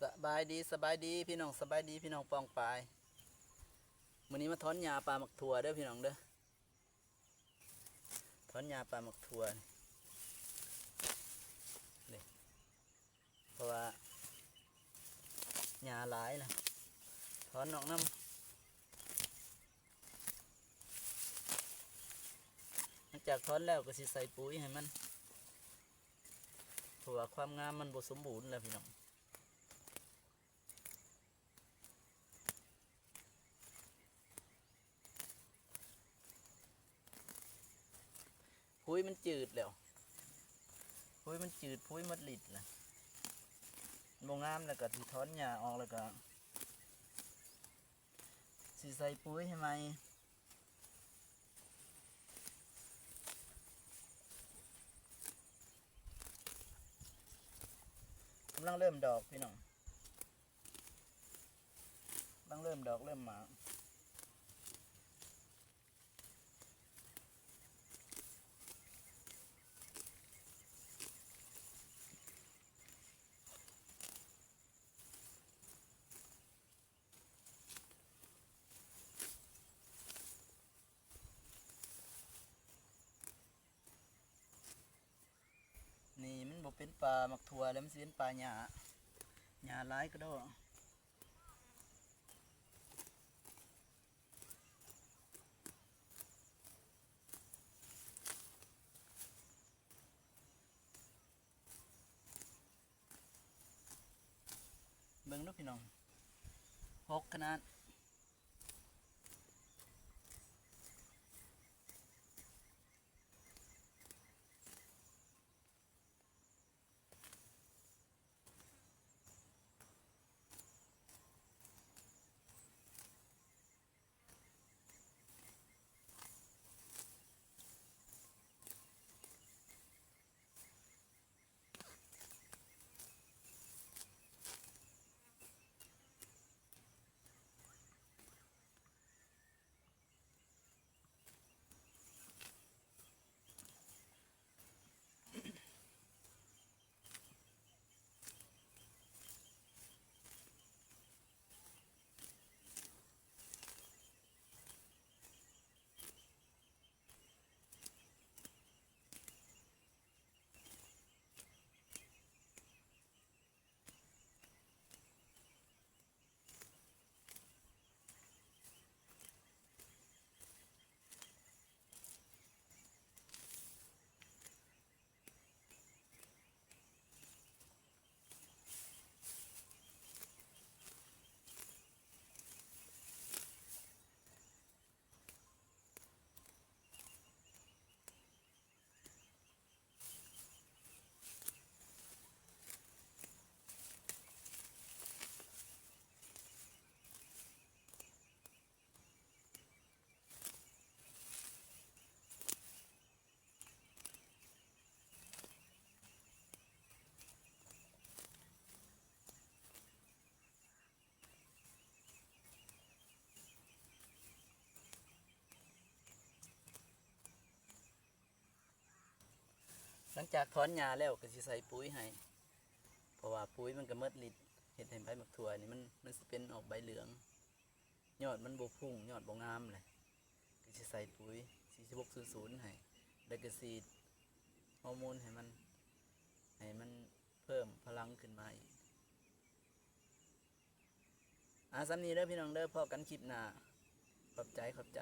สบายดีพี่น้องสบายดีพี่น้องปองปายมื้อนี้มาถอนหญ้าปลาหมักถั่วเด้อพี่น้องเด้อถอนหญ้าปลาหมักถั่วนี่เพราะว่าหญ้าหลายนะถอนออกน้ำหลังจากถอนแล้วก็สิใส่ปุ๋ยให้มันเพราะว่าความงามมันบ่สมบูรณ์แล้วพี่น้องปุ๋ยมันจืดแล้วปุ๋ยมันจืดปุ๋ยมันหลิดนะบ่งามแล้วก็สิถอนหญ้าออกแล้วก็สิใส่ปุ๋ยให้ใหม่กำลังเริ่มดอกพี่น้องกำลังเริ่มดอกเริ่มหมากนี่มันบอกเป็นปลาหมักถั่วแล้วมันสิเป็นปลาหญ้าหลายก็ได้เบิ่งดูพี่น้องหกขนาดหลังจากถอนหญ้าแล้วก็สิใส่ปุ๋ยให้เพราะว่าปุ๋ยมันก็หมดฤทธิ์เฮ็ดให้ใบหมักถั่วนี่มันสิเป็นออกใบเหลืองยอดมันบ่พุ่งยอดบ่งามเลยก็สิใส่ปุ๋ย4600ให้แล้วก็ฉีดฮอร์โมนให้มันเพิ่มพลังขึ้นมาอีกสำนี้เด้อพี่น้องเด้อพอกันคลิปหน้าขอบใจ